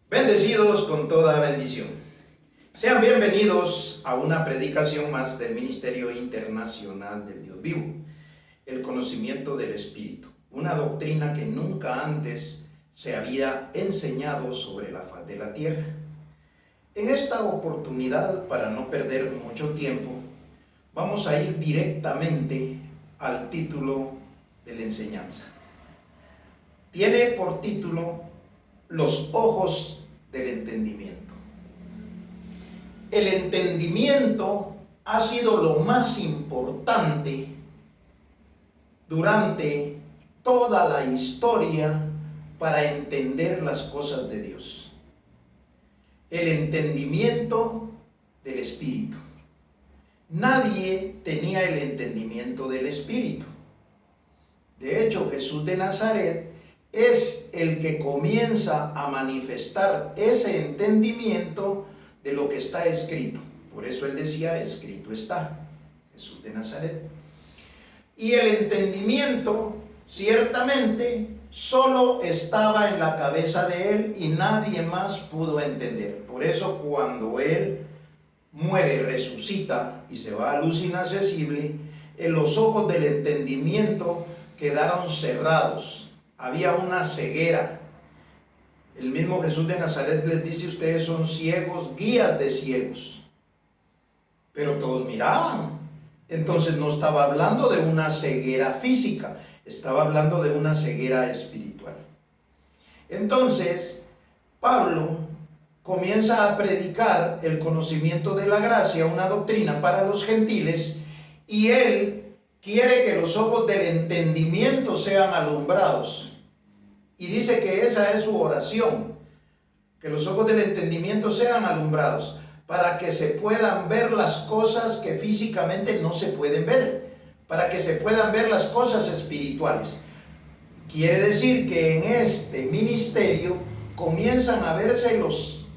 Bendecidos con toda bendición. Sean bienvenidos a una predicación más del Ministerio Internacional del Dios Vivo, el conocimiento del Espíritu, una doctrina que nunca antes se había enseñado sobre la faz de la tierra. En esta oportunidad, para no perder mucho tiempo, vamos a ir directamente al título de la enseñanza. Tiene por título los ojos del entendimiento. El entendimiento ha sido lo más importante durante toda la historia para entender las cosas de Dios. El entendimiento del Espíritu. Nadie tenía el entendimiento del Espíritu. De hecho, Jesús de Nazaret es el que comienza a manifestar ese entendimiento de lo que está escrito. Por eso él decía, escrito está, Jesús de Nazaret. Y el entendimiento, ciertamente, solo estaba en la cabeza de él y nadie más pudo entender. Por eso cuando él muere, resucita y se va a luz inaccesible, en los ojos del entendimiento quedaron cerrados. Había una ceguera. El mismo Jesús de Nazaret les dice, ustedes son ciegos, guías de ciegos. Pero todos miraban. Entonces no estaba hablando de una ceguera física, estaba hablando de una ceguera espiritual. Entonces, Pablo comienza a predicar el conocimiento de la gracia, una doctrina para los gentiles, y él quiere que los ojos del entendimiento sean alumbrados. Y dice que esa es su oración, que los ojos del entendimiento sean alumbrados, para que se puedan ver las cosas que físicamente no se pueden ver, para que se puedan ver las cosas espirituales. Quiere decir que en este ministerio comienzan a verse los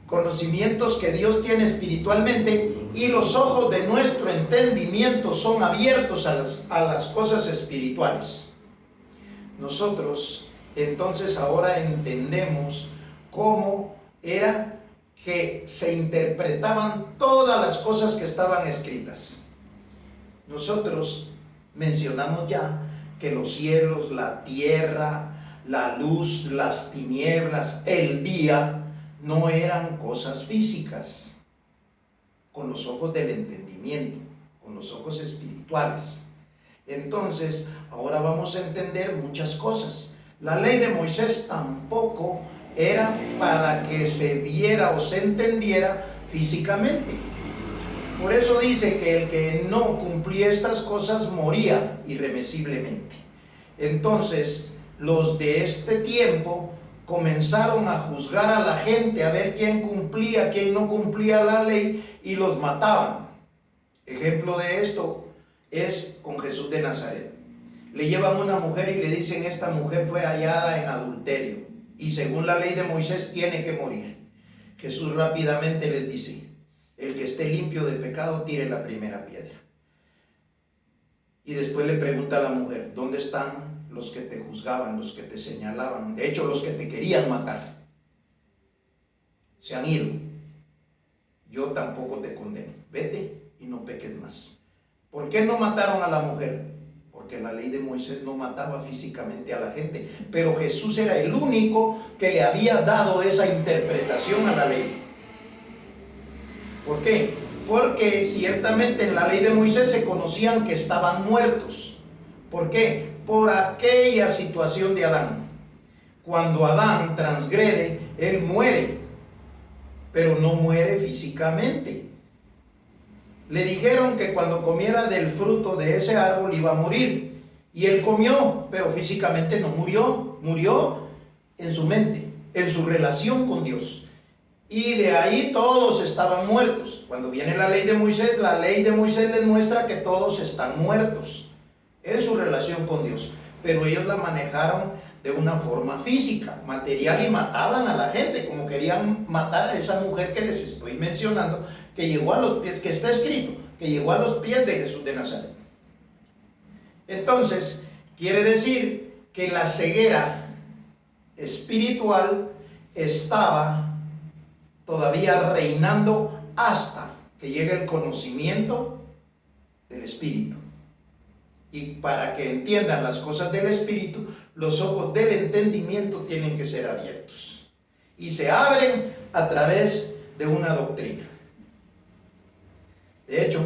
conocimientos que Dios tiene espiritualmente y los ojos de nuestro entendimiento son abiertos a las cosas espirituales. Nosotros entonces ahora entendemos cómo era que se interpretaban todas las cosas que estaban escritas. Nosotros mencionamos ya que los cielos, la tierra, la luz, las tinieblas, el día, no eran cosas físicas, con los ojos del entendimiento, con los ojos espirituales. Entonces, ahora vamos a entender muchas cosas. La ley de Moisés tampoco era para que se viera o se entendiera físicamente. Por eso dice que el que no cumplía estas cosas moría irremisiblemente. Entonces, los de este tiempo comenzaron a juzgar a la gente, a ver quién cumplía, quién no cumplía la ley, y los mataban. Ejemplo de esto es con Jesús de Nazaret. Le llevan una mujer y le dicen, esta mujer fue hallada en adulterio y según la ley de Moisés tiene que morir. Jesús rápidamente les dice, el que esté limpio de pecado tire la primera piedra. Y después le pregunta a la mujer, ¿dónde están los que te juzgaban, los que te señalaban? De hecho, los que te querían matar. Se han ido. Yo tampoco te condeno. Vete y no peques más. ¿Por qué no mataron a la mujer? Porque la ley de Moisés no mataba físicamente a la gente, pero Jesús era el único que le había dado esa interpretación a la ley. ¿Por qué? Porque ciertamente en la ley de Moisés se conocían que estaban muertos. ¿Por qué? Por aquella situación de Adán. Cuando Adán transgrede, él muere, pero no muere físicamente. Le dijeron que cuando comiera del fruto de ese árbol iba a morir. Y él comió, pero físicamente no murió. Murió en su mente, en su relación con Dios. Y de ahí todos estaban muertos. Cuando viene la ley de Moisés les muestra que todos están muertos en su relación con Dios. Pero ellos la manejaron de una forma física, material, y mataban a la gente, como querían matar a esa mujer que les estoy mencionando, que llegó a los pies, que está escrito, que llegó a los pies de Jesús de Nazaret. Entonces, quiere decir que la ceguera espiritual estaba todavía reinando hasta que llegue el conocimiento del Espíritu. Y para que entiendan las cosas del Espíritu, los ojos del entendimiento tienen que ser abiertos. Y se abren a través de una doctrina. De hecho,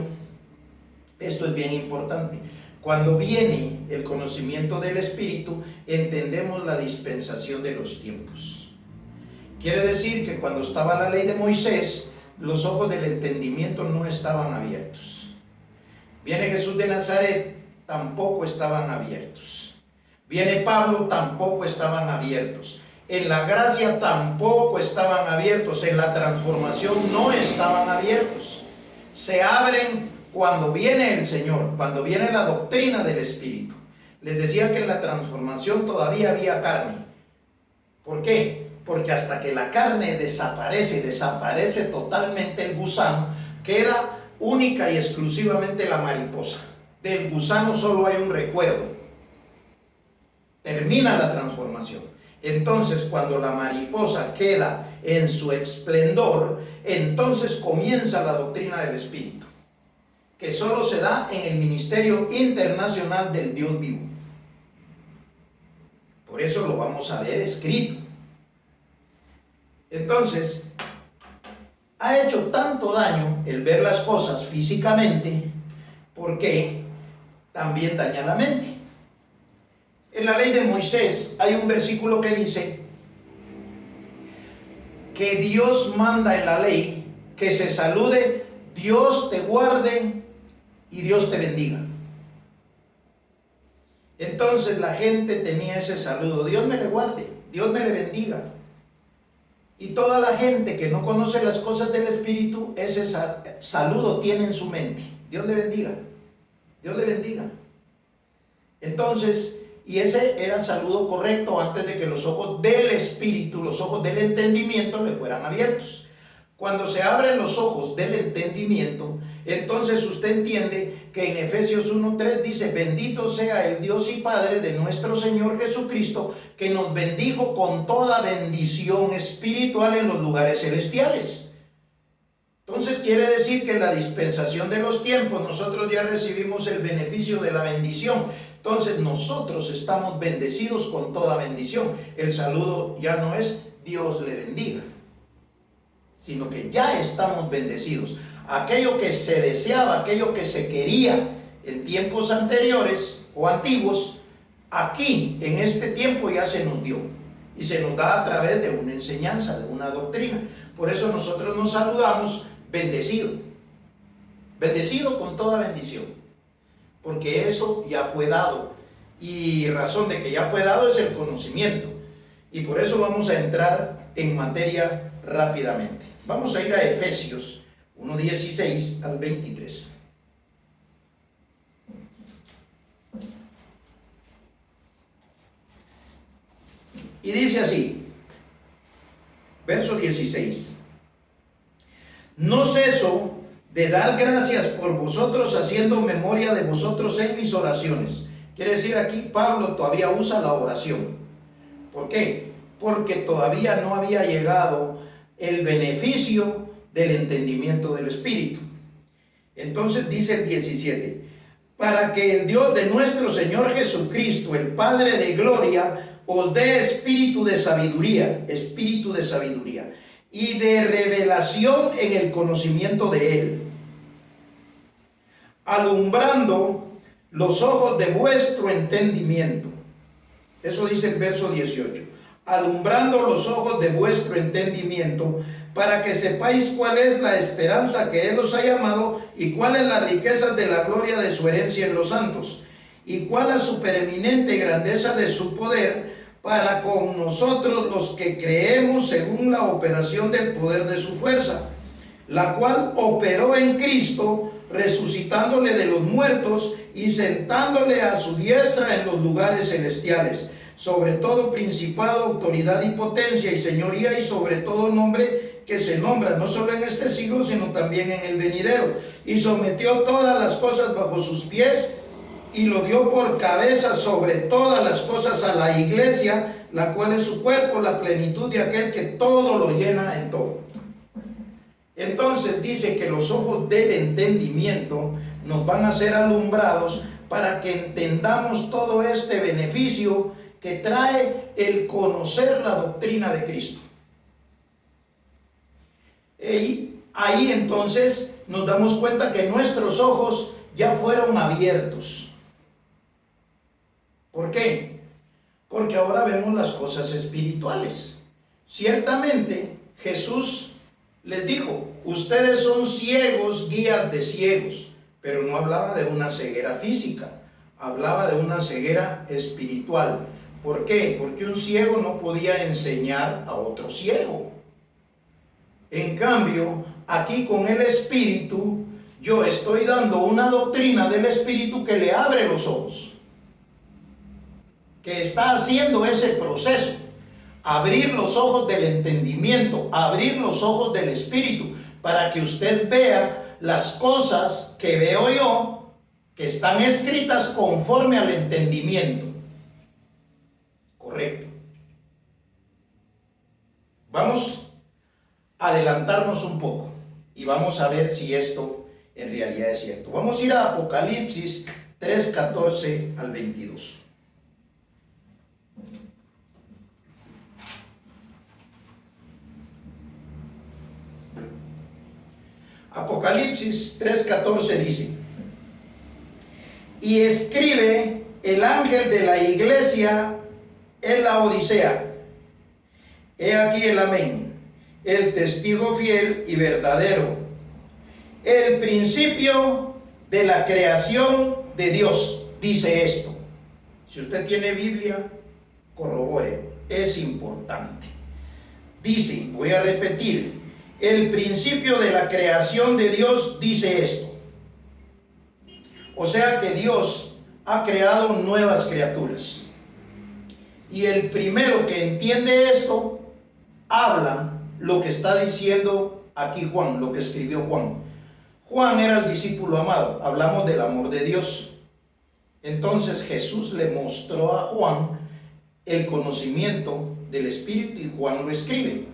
esto es bien importante. Cuando viene el conocimiento del Espíritu, entendemos la dispensación de los tiempos. Quiere decir que cuando estaba la ley de Moisés, los ojos del entendimiento no estaban abiertos. Viene Jesús de Nazaret, tampoco estaban abiertos. Viene Pablo, tampoco estaban abiertos. En la gracia tampoco estaban abiertos. En la transformación no estaban abiertos. Se abren cuando viene el Señor, cuando viene la doctrina del Espíritu. Les decía que en la transformación todavía había carne. ¿Por qué? Porque hasta que la carne desaparece totalmente el gusano, queda única y exclusivamente la mariposa. Del gusano solo hay un recuerdo. Termina la transformación. Entonces, cuando la mariposa queda en su esplendor, entonces comienza la doctrina del Espíritu, que solo se da en el ministerio internacional del Dios vivo. Por eso lo vamos a ver escrito. Entonces, ha hecho tanto daño el ver las cosas físicamente, porque también daña la mente. En la ley de Moisés hay un versículo que dice que Dios manda en la ley que se salude, Dios te guarde y Dios te bendiga. Entonces la gente tenía ese saludo, Dios me le guarde, Dios me le bendiga. Y toda la gente que no conoce las cosas del Espíritu, ese saludo tiene en su mente, Dios le bendiga, Dios le bendiga. Entonces, y ese era el saludo correcto antes de que los ojos del Espíritu, los ojos del entendimiento le fueran abiertos. Cuando se abren los ojos del entendimiento, entonces usted entiende que en Efesios 1:3 dice: bendito sea el Dios y Padre de nuestro Señor Jesucristo, que nos bendijo con toda bendición espiritual en los lugares celestiales. Entonces quiere decir que en la dispensación de los tiempos nosotros ya recibimos el beneficio de la bendición. Entonces nosotros estamos bendecidos con toda bendición. El saludo ya no es Dios le bendiga, sino que ya estamos bendecidos. Aquello que se deseaba, aquello que se quería en tiempos anteriores o antiguos, aquí en este tiempo ya se nos dio. Y se nos da a través de una enseñanza, de una doctrina. Por eso nosotros nos saludamos bendecido. Bendecido con toda bendición. Porque eso ya fue dado. Y razón de que ya fue dado es el conocimiento. Y por eso vamos a entrar en materia rápidamente. Vamos a ir a Efesios 1:16 al 23. Y dice así, verso 16: no ceso de dar gracias por vosotros, haciendo memoria de vosotros en mis oraciones. Quiere decir aquí Pablo todavía usa la oración. ¿Por qué? Porque todavía no había llegado el beneficio del entendimiento del Espíritu. Entonces dice el 17: para que el Dios de nuestro Señor Jesucristo, el Padre de gloria, os dé espíritu de sabiduría y de revelación en el conocimiento de Él, alumbrando los ojos de vuestro entendimiento. Eso dice el verso 18. Alumbrando los ojos de vuestro entendimiento, para que sepáis cuál es la esperanza que Él os ha llamado, y cuál es la riqueza de la gloria de su herencia en los santos, y cuál la supereminente grandeza de su poder para con nosotros los que creemos, según la operación del poder de su fuerza, la cual operó en Cristo, resucitándole de los muertos y sentándole a su diestra en los lugares celestiales, sobre todo principado, autoridad y potencia y señoría, y sobre todo nombre que se nombra no solo en este siglo, sino también en el venidero, y sometió todas las cosas bajo sus pies, y lo dio por cabeza sobre todas las cosas a la iglesia, la cual es su cuerpo, la plenitud de aquel que todo lo llena en todo. Entonces dice que los ojos del entendimiento nos van a ser alumbrados para que entendamos todo este beneficio que trae el conocer la doctrina de Cristo. Y ahí entonces nos damos cuenta que nuestros ojos ya fueron abiertos. ¿Por qué? Porque ahora vemos las cosas espirituales. Ciertamente Jesús les dijo: ustedes son ciegos, guías de ciegos. Pero no hablaba de una ceguera física, hablaba de una ceguera espiritual. ¿Por qué? Porque un ciego no podía enseñar a otro ciego. En cambio, aquí con el Espíritu, yo estoy dando una doctrina del Espíritu que le abre los ojos, que está haciendo ese proceso, abrir los ojos del entendimiento, abrir los ojos del Espíritu, para que usted vea las cosas que veo yo, que están escritas conforme al entendimiento. Correcto. Vamos a adelantarnos un poco y vamos a ver si esto en realidad es cierto. Vamos a ir a Apocalipsis 3:14 al 22. Apocalipsis 3:14 dice: y escribe el ángel de la iglesia en la Odisea, he aquí el amén, el testigo fiel y verdadero, el principio de la creación de Dios, dice esto. Si usted tiene Biblia, corrobore, es importante. Dice, voy a repetir: el principio de la creación de Dios dice esto. O sea que Dios ha creado nuevas criaturas. Y el primero que entiende esto, habla lo que está diciendo aquí Juan, lo que escribió Juan. Juan era el discípulo amado, hablamos del amor de Dios. Entonces Jesús le mostró a Juan el conocimiento del Espíritu y Juan lo escribe.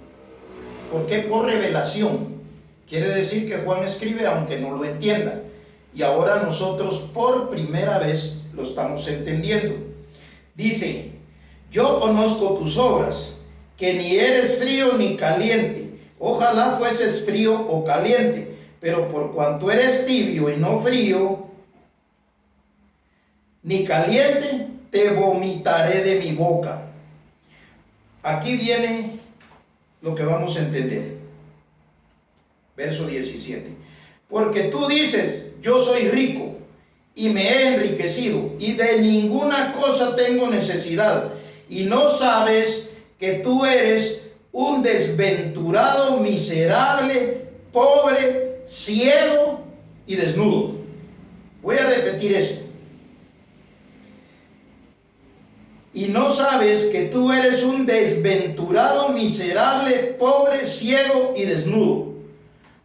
¿Por qué? Por revelación. Quiere decir que Juan escribe aunque no lo entienda. Y ahora nosotros por primera vez lo estamos entendiendo. Dice: yo conozco tus obras, que ni eres frío ni caliente. Ojalá fueses frío o caliente, pero por cuanto eres tibio y no frío ni caliente, te vomitaré de mi boca. Aquí viene lo que vamos a entender. Verso 17. Porque tú dices: yo soy rico y me he enriquecido y de ninguna cosa tengo necesidad, y no sabes que tú eres un desventurado, miserable, pobre, ciego y desnudo. Voy a repetir esto. Y no sabes que tú eres un desventurado, miserable, pobre, ciego y desnudo.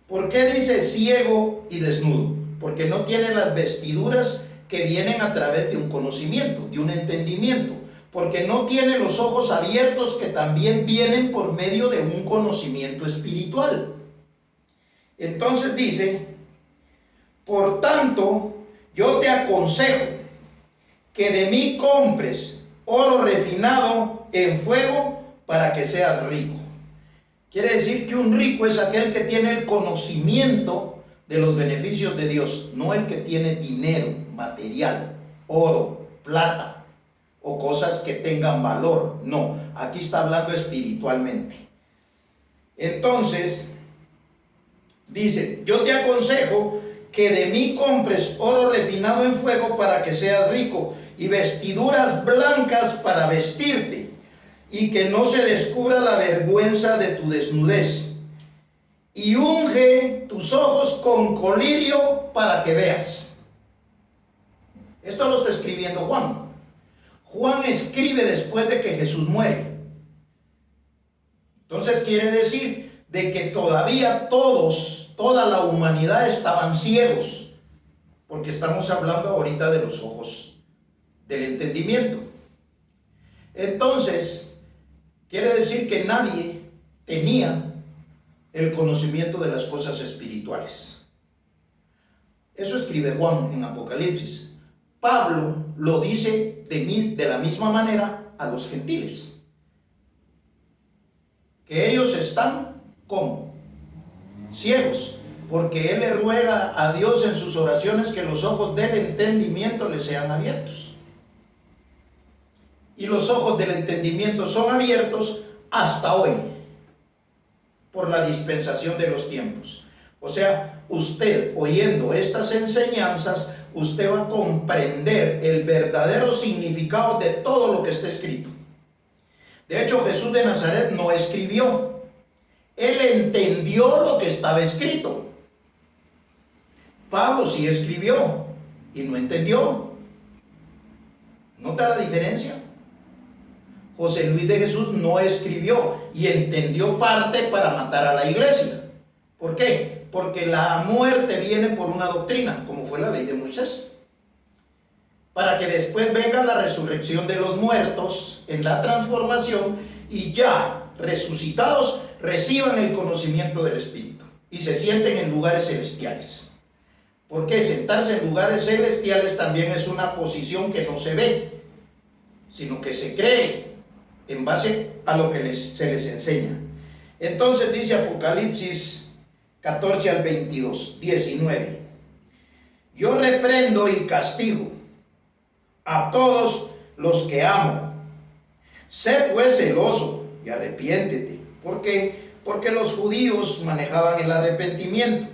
¿Por qué dice ciego y desnudo? Porque no tiene las vestiduras que vienen a través de un conocimiento, de un entendimiento. Porque no tiene los ojos abiertos que también vienen por medio de un conocimiento espiritual. Entonces dice: por tanto, yo te aconsejo que de mí compres oro refinado en fuego para que seas rico. Quiere decir que un rico es aquel que tiene el conocimiento de los beneficios de Dios, no el que tiene dinero material, oro, plata o cosas que tengan valor. No, aquí está hablando espiritualmente. Entonces dice: yo te aconsejo que de mí compres oro refinado en fuego para que seas rico, y vestiduras blancas para vestirte, y que no se descubra la vergüenza de tu desnudez, y unge tus ojos con colirio para que veas. Esto lo está escribiendo Juan. Juan escribe después de que Jesús muere. Entonces quiere decir de que todavía toda la humanidad estaban ciegos, porque estamos hablando ahorita de los ojos del entendimiento. Entonces Quiere decir que nadie tenía el conocimiento de las cosas espirituales. Eso escribe Juan en Apocalipsis. Pablo lo dice de la misma manera a los gentiles. Que ellos están como ciegos, porque él le ruega a Dios en sus oraciones que los ojos del entendimiento les sean abiertos. Y los ojos del entendimiento son abiertos hasta hoy, por la dispensación de los tiempos. O sea, usted oyendo estas enseñanzas, usted va a comprender el verdadero significado de todo lo que está escrito. De hecho, Jesús de Nazaret no escribió. Él entendió lo que estaba escrito. Pablo sí escribió y no entendió. ¿Nota la diferencia? José Luis de Jesús no escribió y entendió parte para matar a la iglesia. ¿Por qué? Porque la muerte viene por una doctrina, como fue la ley de Moisés. Para que después venga la resurrección de los muertos en la transformación y ya resucitados reciban el conocimiento del Espíritu y se sienten en lugares celestiales. Porque sentarse en lugares celestiales también es una posición que no se ve, sino que se cree en base a lo que se les enseña. Entonces dice Apocalipsis 14 al 22, 19. Yo reprendo y castigo a todos los que amo. Sé pues celoso y arrepiéntete. ¿Por qué? Porque los judíos manejaban el arrepentimiento.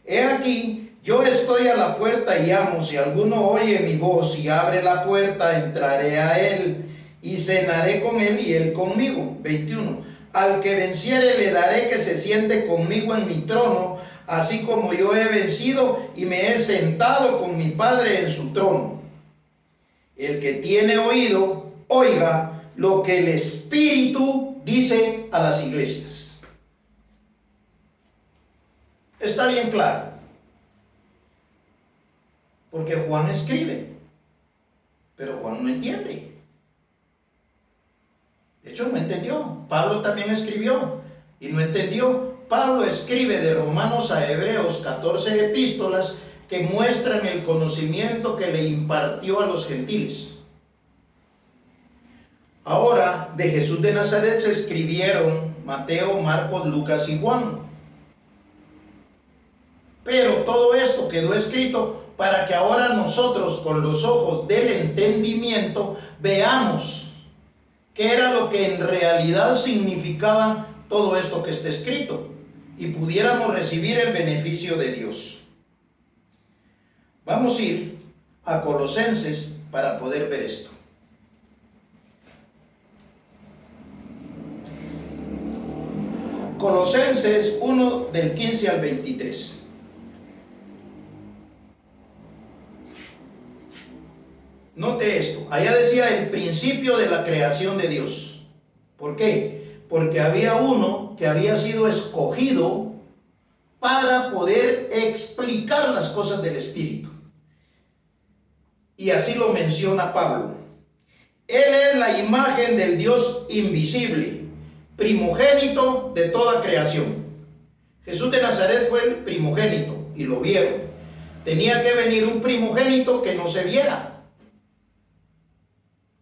He aquí, yo estoy a la puerta y llamo. Si alguno oye mi voz y abre la puerta, entraré a él y cenaré con él y él conmigo. 21. Al que venciere le daré que se siente conmigo en mi trono, así como yo he vencido y me he sentado con mi Padre en su trono. El que tiene oído, oiga lo que el Espíritu dice a las iglesias. Está bien claro, porque Juan escribe, pero Juan no entiende. De hecho, no entendió. Pablo también escribió y no entendió. Pablo escribe de Romanos a Hebreos 14 epístolas que muestran el conocimiento que le impartió a los gentiles. Ahora, de Jesús de Nazaret se escribieron Mateo, Marcos, Lucas y Juan. Pero todo esto quedó escrito para que ahora nosotros, con los ojos del entendimiento, veamos qué era lo que en realidad significaba todo esto que está escrito y pudiéramos recibir el beneficio de Dios. Vamos a ir a Colosenses para poder ver esto. Colosenses 1 del 15 al 23. Note esto, allá decía el principio de la creación de Dios. ¿Por qué? Porque había uno que había sido escogido para poder explicar las cosas del Espíritu. Y así lo menciona Pablo. Él es la imagen del Dios invisible, primogénito de toda creación. Jesús de Nazaret fue el primogénito y lo vieron. Tenía que venir un primogénito que no se viera.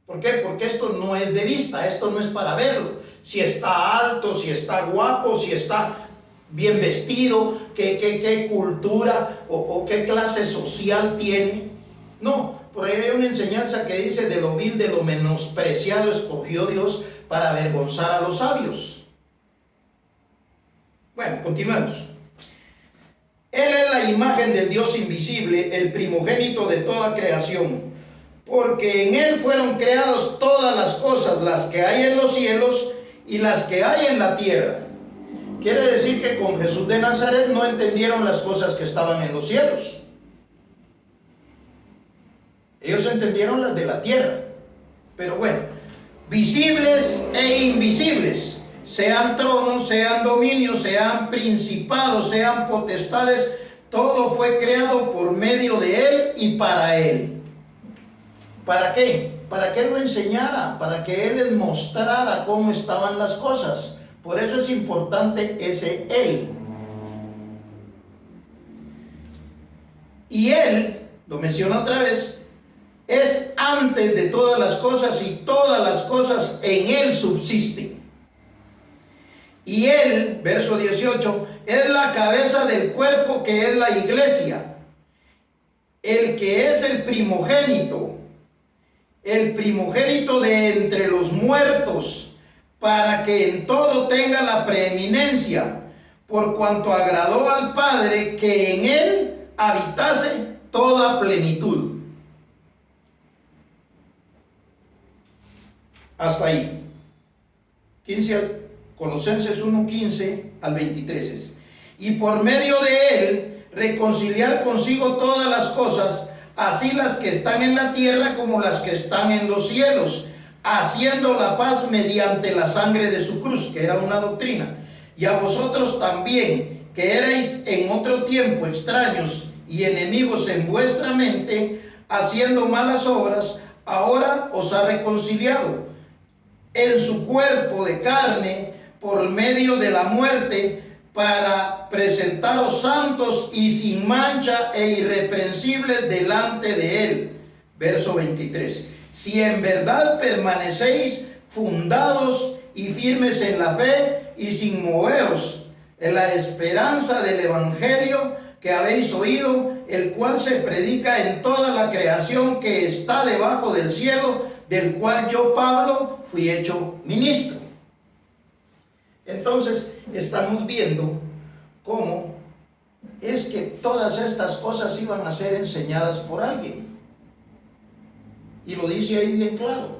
¿Por qué? Porque esto no es de vista, esto no es para verlo. Si está alto, si está guapo, si está bien vestido, qué cultura o qué clase social tiene. No, por ahí hay una enseñanza que dice: de lo vil, de lo menospreciado escogió Dios para avergonzar a los sabios. Bueno, continuemos. Él es la imagen del Dios invisible, el primogénito de toda creación. Porque en él fueron creadas todas las cosas, las que hay en los cielos y las que hay en la tierra. Quiere decir que con Jesús de Nazaret no entendieron las cosas que estaban en los cielos. Ellos entendieron las de la tierra. Pero bueno, visibles e invisibles, sean tronos, sean dominios, sean principados, sean potestades, todo fue creado por medio de él y para él. ¿Para qué? Para que Él lo enseñara, para que Él les mostrara cómo estaban las cosas. Por eso es importante ese Él. Y Él, lo menciona otra vez, es antes de todas las cosas y todas las cosas en Él subsisten. Y Él, verso 18, es la cabeza del cuerpo que es la iglesia, el que es el primogénito de entre los muertos, para que en todo tenga la preeminencia, por cuanto agradó al Padre que en Él habitase toda plenitud. Hasta ahí. Colosenses 1:15 al 23 es. Y por medio de Él reconciliar consigo todas las cosas, así las que están en la tierra como las que están en los cielos, haciendo la paz mediante la sangre de su cruz, que era una doctrina. Y a vosotros también, que erais en otro tiempo extraños y enemigos en vuestra mente, haciendo malas obras, ahora os ha reconciliado en su cuerpo de carne por medio de la muerte, para presentaros santos y sin mancha e irreprensibles delante de Él. Verso 23. Si en verdad permanecéis fundados y firmes en la fe y sin moveros en la esperanza del evangelio que habéis oído, el cual se predica en toda la creación que está debajo del cielo, del cual yo, Pablo, fui hecho ministro. Entonces estamos viendo cómo es que todas estas cosas iban a ser enseñadas por alguien. Y lo dice ahí bien claro.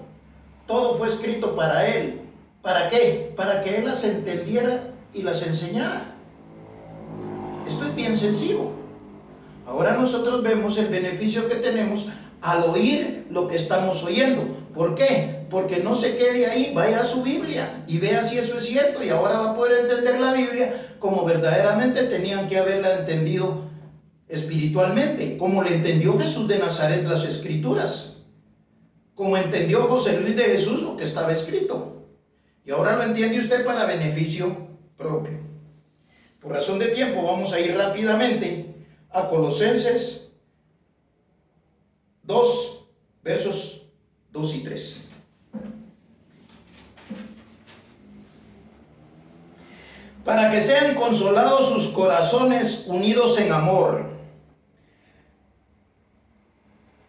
Todo fue escrito para Él. ¿Para qué? Para que Él las entendiera y las enseñara. Esto es bien sencillo. Ahora nosotros vemos el beneficio que tenemos al oír lo que estamos oyendo. ¿Por qué? Porque no se quede ahí, vaya a su Biblia y vea si eso es cierto, y ahora va a poder entender la Biblia como verdaderamente tenían que haberla entendido espiritualmente, como le entendió Jesús de Nazaret las Escrituras, como entendió José Luis de Jesús lo que estaba escrito, y ahora lo entiende usted para beneficio propio. Por razón de tiempo vamos a ir rápidamente a Colosenses 2, versos 2 y 3. Para que sean consolados sus corazones unidos en amor,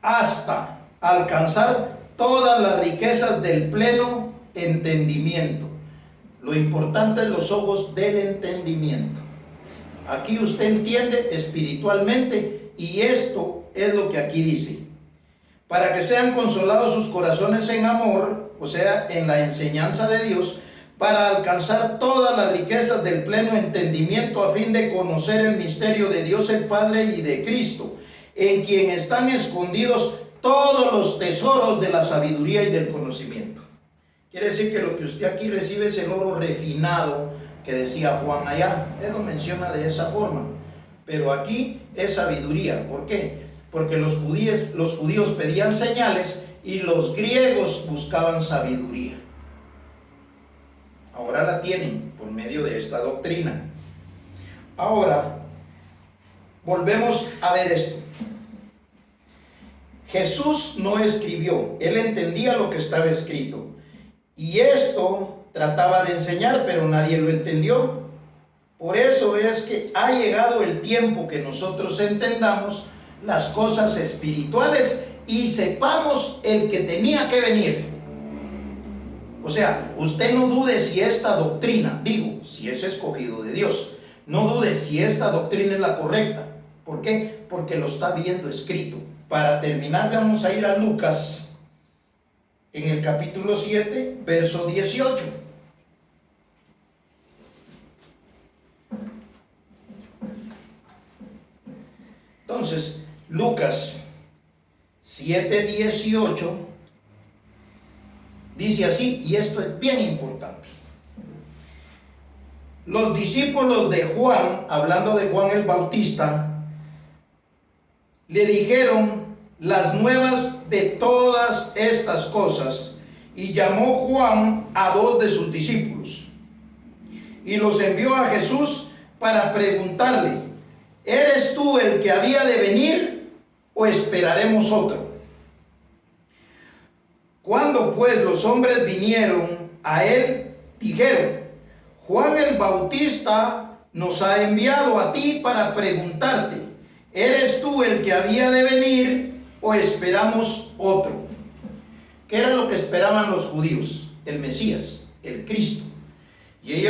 hasta alcanzar todas las riquezas del pleno entendimiento. Lo importante es los ojos del entendimiento. Aquí usted entiende espiritualmente, y esto es lo que aquí dice. Para que sean consolados sus corazones en amor, o sea, en la enseñanza de Dios, para alcanzar todas las riquezas del pleno entendimiento, a fin de conocer el misterio de Dios el Padre y de Cristo, en quien están escondidos todos los tesoros de la sabiduría y del conocimiento. Quiere decir que lo que usted aquí recibe es el oro refinado que decía Juan allá. Él lo menciona de esa forma, pero aquí es sabiduría. ¿Por qué? Porque los judíos pedían señales y los griegos buscaban sabiduría. Ahora la tienen por medio de esta doctrina. Ahora, volvemos a ver esto. Jesús no escribió, Él entendía lo que estaba escrito. Y esto trataba de enseñar, pero nadie lo entendió. Por eso es que ha llegado el tiempo que nosotros entendamos las cosas espirituales y sepamos el que tenía que venir. O sea, usted no dude si esta doctrina, digo, si es escogido de Dios, no dude si esta doctrina es la correcta. ¿Por qué? Porque lo está viendo escrito. Para terminar, vamos a ir a Lucas, en el capítulo 7, verso 18. Entonces, Lucas 7:18 dice así, y esto es bien importante. Los discípulos de Juan, hablando de Juan el Bautista, le dijeron las nuevas de todas estas cosas y llamó Juan a 2 de sus discípulos y los envió a Jesús para preguntarle: ¿eres tú el que había de venir o esperaremos otro? Cuando pues los hombres vinieron a él, dijeron: Juan el Bautista nos ha enviado a ti para preguntarte: ¿eres tú el que había de venir o esperamos otro? ¿Qué era lo que esperaban los judíos? El Mesías, el Cristo. Y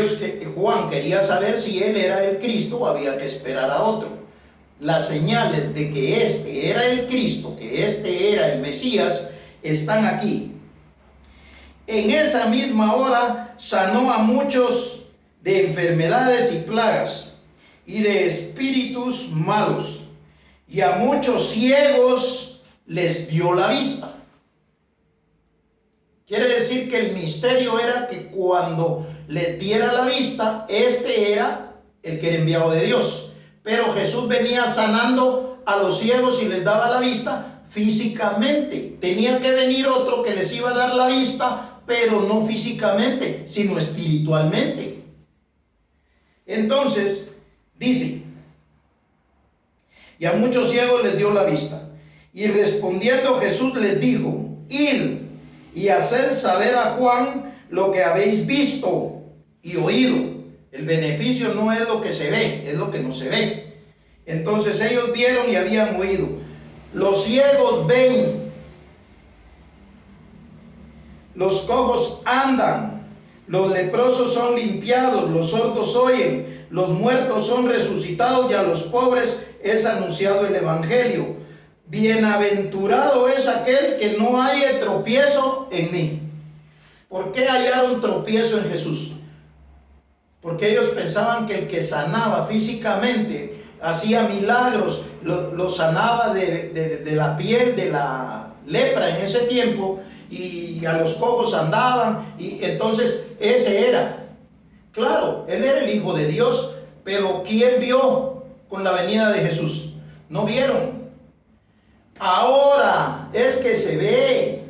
Juan quería saber si él era el Cristo o había que esperar a otro. Las señales de que este era el Cristo, que este era el Mesías, están aquí. En esa misma hora sanó a muchos de enfermedades y plagas y de espíritus malos, y a muchos ciegos les dio la vista. Quiere decir que el misterio era que cuando les diera la vista, este era el que era enviado de Dios. Pero Jesús venía sanando a los ciegos y les daba la vista físicamente. Tenía que venir otro que les iba a dar la vista, pero no físicamente, sino espiritualmente. Entonces, dice: y a muchos ciegos les dio la vista. Y respondiendo Jesús les dijo: id y haced saber a Juan lo que habéis visto y oído. El beneficio no es lo que se ve, es lo que no se ve. Entonces ellos vieron y habían oído. Los ciegos ven, los cojos andan, los leprosos son limpiados, los sordos oyen, los muertos son resucitados y a los pobres es anunciado el evangelio. Bienaventurado es aquel que no haya tropiezo en mí. ¿Por qué hallaron tropiezo en Jesús? Porque ellos pensaban que el que sanaba físicamente, hacía milagros, lo sanaba de la piel, de la lepra en ese tiempo, y a los cojos andaban, y entonces ese era. Claro, él era el Hijo de Dios, pero ¿quién vio con la venida de Jesús? No vieron. Ahora es que se ve.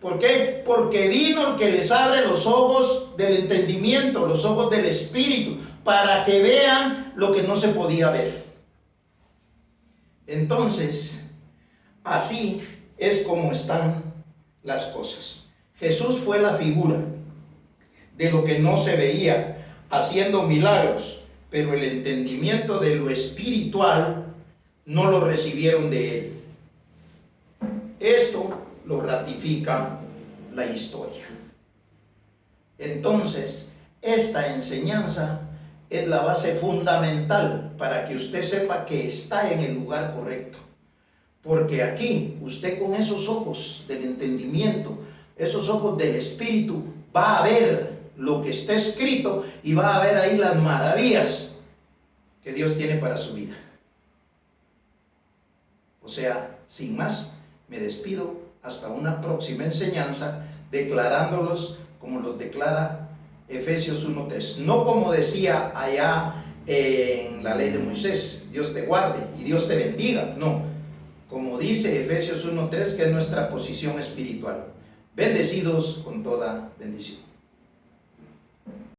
¿Por qué? Porque vino el que les abre los ojos del entendimiento, los ojos del espíritu, para que vean lo que no se podía ver. Entonces, así es como están las cosas. Jesús fue la figura de lo que no se veía, haciendo milagros, pero el entendimiento de lo espiritual no lo recibieron de él. Esto lo ratifica la historia. Entonces, esta enseñanza es la base fundamental para que usted sepa que está en el lugar correcto. Porque aquí, usted con esos ojos del entendimiento, esos ojos del espíritu, va a ver lo que está escrito y va a ver ahí las maravillas que Dios tiene para su vida. O sea, sin más, me despido hasta una próxima enseñanza, declarándolos como los declara Efesios 1:3. No como decía allá en la ley de Moisés: Dios te guarde y Dios te bendiga. No, como dice Efesios 1:3, que es nuestra posición espiritual. Bendecidos con toda bendición.